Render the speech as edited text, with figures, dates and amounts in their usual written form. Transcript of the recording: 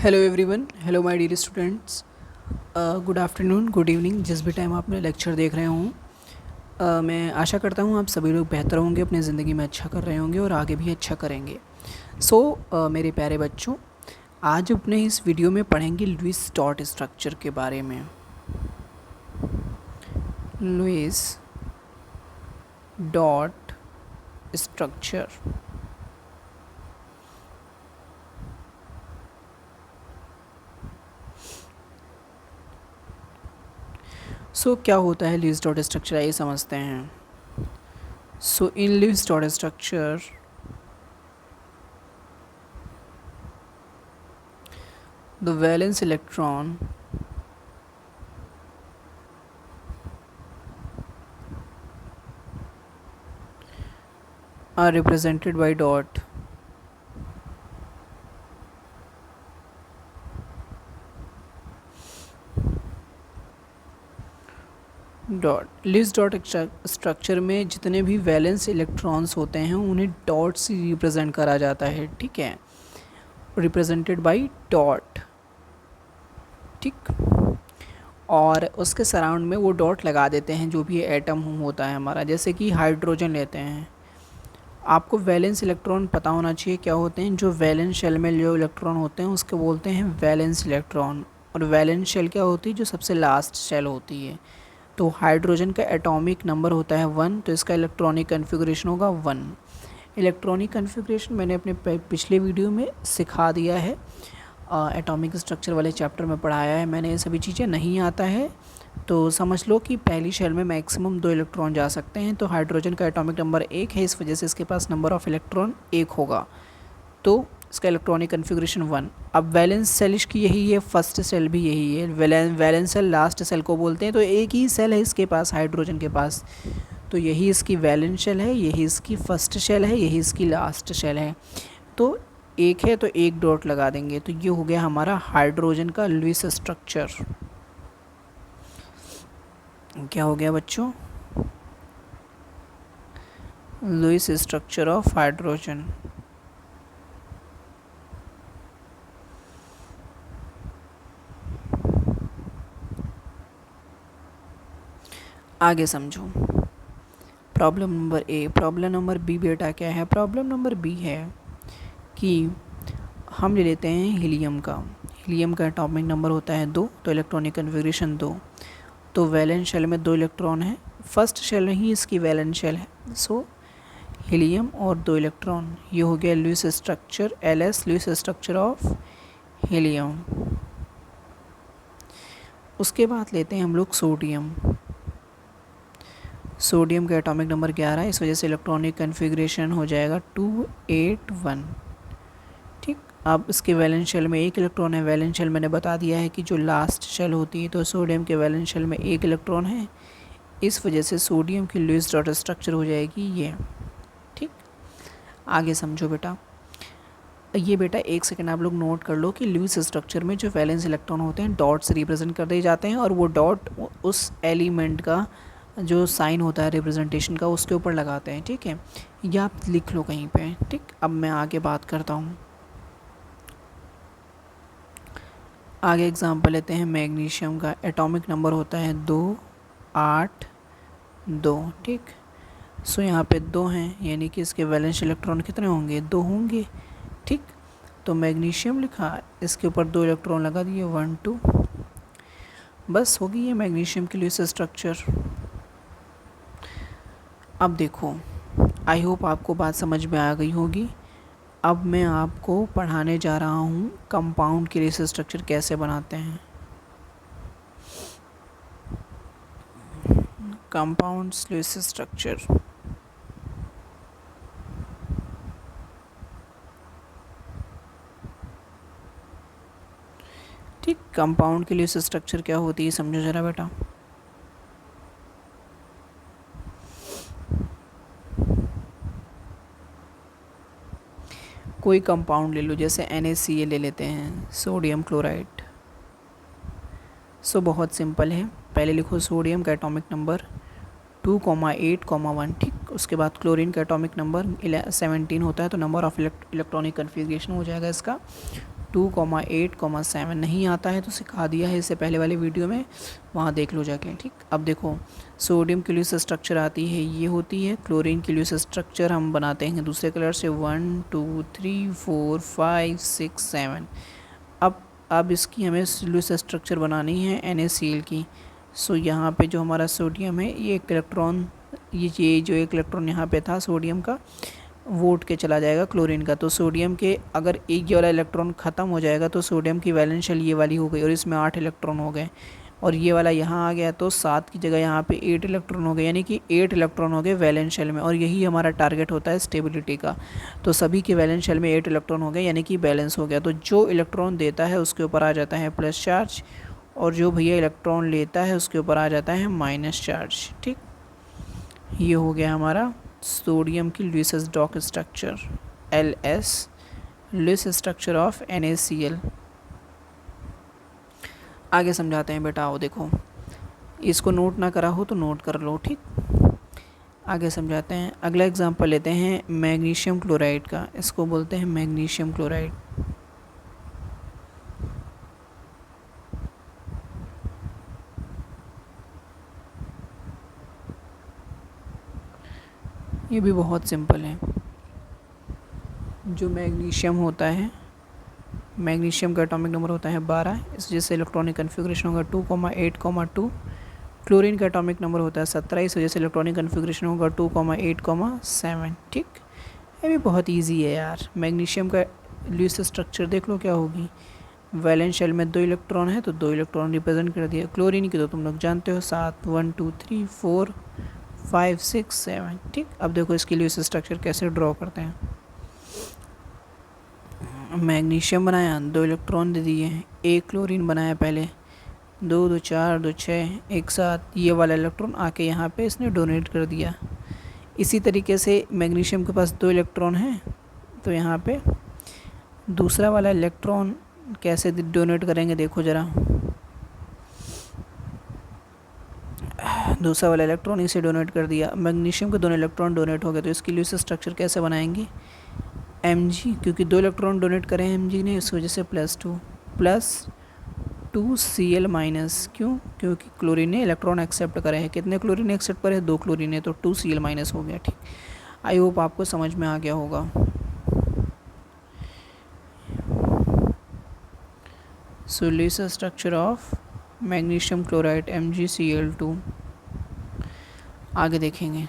Hello everyone, hello my dear students. Good afternoon, good evening, जिस भी time आप मेरा लेक्चर देख रहे हों। मैं आशा करता हूँ आप सभी लोग बेहतर होंगे, अपनी ज़िंदगी में अच्छा कर रहे होंगे और आगे भी अच्छा करेंगे। मेरे प्यारे बच्चों, आज अपने इस वीडियो में पढ़ेंगे लुईस डॉट स्ट्रक्चर के बारे में। Lewis dot structure. क्या होता है लुईस डॉट स्ट्रक्चर, आइए समझते हैं। In Lewis dot structure, the valence electron are represented by dot. Lewis dot structure में जितने भी वैलेंस इलेक्ट्रॉन्स होते हैं उन्हें डॉट से रिप्रेजेंट करा जाता है, ठीक है, रिप्रेजेंटेड बाय डॉट, ठीक। और उसके सराउंड में वो डॉट लगा देते हैं जो भी एटम होता है हमारा, जैसे कि हाइड्रोजन लेते हैं। आपको वैलेंस इलेक्ट्रॉन पता होना चाहिए क्या होते हैं। जो वैलेंस शेल में जो इलेक्ट्रॉन होते हैं उसके बोलते हैं वैलेंस इलेक्ट्रॉन। और वैलेंस शेल क्या होती है? जो सबसे लास्ट शेल होती है। तो हाइड्रोजन का एटॉमिक नंबर होता है 1, तो इसका इलेक्ट्रॉनिक कन्फिगरेशन होगा 1। इलेक्ट्रॉनिक कन्फिगरेशन मैंने अपने पिछले वीडियो में सिखा दिया है, एटॉमिक स्ट्रक्चर वाले चैप्टर में पढ़ाया है मैंने। ये सभी चीज़ें नहीं आता है तो समझ लो कि पहली शेल में मैक्सिमम 2 इलेक्ट्रॉन जा सकते हैं। तो हाइड्रोजन का एटॉमिक नंबर 1 है, इस वजह से इसके पास नंबर ऑफ़ इलेक्ट्रॉन 1 होगा, तो इसका इलेक्ट्रॉनिक कन्फिगरेशन 1। अब वैलेंस सेल इसकी यही है, फर्स्ट सेल भी यही है। वैलेंस सेल लास्ट सेल को बोलते हैं। तो एक ही सेल है इसके पास, हाइड्रोजन के पास, तो यही इसकी वैलेंस शेल है, यही इसकी फर्स्ट शेल है, यही इसकी लास्ट शेल है। तो एक है तो एक डॉट लगा देंगे। तो ये हो गया हमारा हाइड्रोजन का लुईस स्ट्रक्चर। क्या हो गया बच्चों? Lewis structure of hydrogen. आगे समझो। Problem number A. Problem number B बेटा क्या है? प्रॉब्लम नंबर बी है कि हम ले लेते हैं हीलियम का। हीलियम का एटॉमिक नंबर होता है 2, तो इलेक्ट्रॉनिक कन्फिगरेशन 2। तो वैलेंस शेल में 2 इलेक्ट्रॉन है, फर्स्ट शेल में ही इसकी वैलेंस शेल है। हीलियम और 2 इलेक्ट्रॉन, ये हो गया Lewis structure, LS Lewis structure of helium. उसके बाद लेते हैं हम लोग सोडियम। सोडियम का एटॉमिक नंबर 11 है, इस वजह से इलेक्ट्रॉनिक कन्फिगरेशन हो जाएगा 281, ठीक। अब इसके वैलेंस शेल में 1 इलेक्ट्रॉन है। वैलेंस शेल मैंने बता दिया है कि जो लास्ट शेल होती है, तो सोडियम के वैलेंस शेल में 1 इलेक्ट्रॉन है, इस वजह से सोडियम की लुईस डॉट स्ट्रक्चर हो जाएगी ये, ठीक। आगे समझो बेटा। ये बेटा 1 सेकंड आप लोग नोट कर लो कि लुईस स्ट्रक्चर में जो वैलेंस इलेक्ट्रॉन होते हैं डॉट से रिप्रेजेंट कर दिए जाते हैं, और वो डॉट उस एलिमेंट का जो साइन होता है रिप्रेजेंटेशन का उसके ऊपर लगाते हैं, ठीक है। या आप लिख लो कहीं पे, ठीक। अब मैं आगे बात करता हूँ। आगे एग्जांपल लेते हैं मैग्नीशियम का। एटॉमिक नंबर होता है 2, 8, 2, ठीक। यहाँ पे 2 हैं, यानी कि इसके वैलेंस इलेक्ट्रॉन कितने होंगे? 2 होंगे, ठीक। तो मैग्नीशियम लिखा, इसके ऊपर 2 इलेक्ट्रॉन लगा दिए, 1, 2, बस होगी ये मैग्नीशियम की लुईस स्ट्रक्चर। अब देखो, आई होप आपको बात समझ में आ गई होगी। अब मैं आपको पढ़ाने जा रहा हूँ कंपाउंड के लुईस स्ट्रक्चर कैसे बनाते हैं। कंपाउंड्स लुईस स्ट्रक्चर, ठीक। कंपाउंड की लुईस स्ट्रक्चर क्या होती है समझो जरा बेटा। कोई कंपाउंड ले लो, जैसे NaCl ले लेते हैं, सोडियम क्लोराइड। बहुत सिंपल है। पहले लिखो सोडियम का एटॉमिक नंबर 2,8,1, ठीक। उसके बाद क्लोरीन का एटॉमिक नंबर 17 होता है, तो नंबर ऑफ इलेक्ट्रॉनिक कन्फिगरेशन हो जाएगा इसका 2,8,7 नहीं आता है तो सिखा दिया है इससे पहले वाली वीडियो में, वहाँ देख लो जाके। ठीक, अब देखो सोडियम की लुईस स्ट्रक्चर आती है, ये होती है। क्लोरीन की लुईस स्ट्रक्चर हम बनाते हैं दूसरे कलर से, 1 2 3 4 5 6 7। अब इसकी हमें लुईस स्ट्रक्चर बनानी है NaCl की। सो यहाँ पे जो हमारा सोडियम है, ये एक इलेक्ट्रॉन, ये जो एक इलेक्ट्रॉन यहाँ पे था सोडियम का, वो उठ के चला जाएगा क्लोरीन का। तो सोडियम के अगर एक ये वाला इलेक्ट्रॉन ख़त्म हो जाएगा तो सोडियम की वैलेंस शेल ये वाली हो गई और इसमें 8 इलेक्ट्रॉन हो गए, और ये वाला यहाँ आ गया तो 7 की जगह यहाँ पे 8 इलेक्ट्रॉन हो गए, यानी कि 8 इलेक्ट्रॉन हो गए वैलेंस शेल में। और यही हमारा टारगेट होता है स्टेबिलिटी का। तो सभी के वैलेंस शेल में 8 इलेक्ट्रॉन हो गए, यानी कि बैलेंस हो गया। तो जो इलेक्ट्रॉन देता है उसके ऊपर आ जाता है प्लस चार्ज, और जो भैया इलेक्ट्रॉन लेता है उसके ऊपर आ जाता है माइनस चार्ज। ठीक, ये हो गया हमारा सोडियम की Lewis dot structure, LS, Lewis structure of NaCl। आगे समझाते हैं बेटा, आओ देखो, इसको नोट ना करा हो तो नोट कर लो। ठीक, आगे समझाते हैं। अगला एग्जांपल लेते हैं मैग्नीशियम क्लोराइड का, इसको बोलते हैं मैग्नीशियम क्लोराइड। ये भी बहुत सिंपल है। जो मैग्नीशियम होता है, मैग्नीशियम का एटॉमिक नंबर होता है 12, इस वजह से इलेक्ट्रॉनिक कन्फिग्रेशन होगा 2,8,2। क्लोरीन का एटॉमिक नंबर होता है 17, इस वजह से इलेक्ट्रॉनिक कन्फिग्रेशन होगा 2,8,7। ठीक, ये भी बहुत इजी है यार। मैग्नीशियम का लुईस स्ट्रक्चर देख लो क्या होगी, वैलेंस शेल में 2 इलेक्ट्रॉन है तो 2 इलेक्ट्रॉन रिप्रेजेंट कर दिया। क्लोरीन की तो तुम लोग जानते हो 7, 1 2 3 4 5 6 7। ठीक, अब देखो इसके लुईस स्ट्रक्चर कैसे ड्रॉ करते हैं। मैग्नीशियम बनाया, 2 इलेक्ट्रॉन दे दिए, एक क्लोरीन बनाया पहले, 2 2 4 2 6, एक साथ ये वाला इलेक्ट्रॉन आके यहाँ पे इसने डोनेट कर दिया। इसी तरीके से मैग्नीशियम के पास 2 इलेक्ट्रॉन हैं तो यहाँ पे दूसरा वाला इलेक्ट्रॉन कैसे डोनेट करेंगे देखो ज़रा। दूसरा वाला इलेक्ट्रॉन इसे डोनेट कर दिया, मैग्नीशियम के दोनों इलेक्ट्रॉन डोनेट हो गए, तो इसकी लुईस स्ट्रक्चर कैसे बनाएंगे, Mg, क्योंकि 2 इलेक्ट्रॉन डोनेट करें Mg ने, इस वजह से +2 Cl माइनस। क्यों, क्योंकि क्लोरीन ने इलेक्ट्रॉन एक्सेप्ट करे हैं। कितने क्लोरीन एक्सेप्ट करे, 2 क्लोरीन है, तो 2 Cl माइनस हो गया। ठीक, आई होप आपको समझ में आ गया होगा। So Lewis structure of magnesium chloride MgCl2 आगे देखेंगे।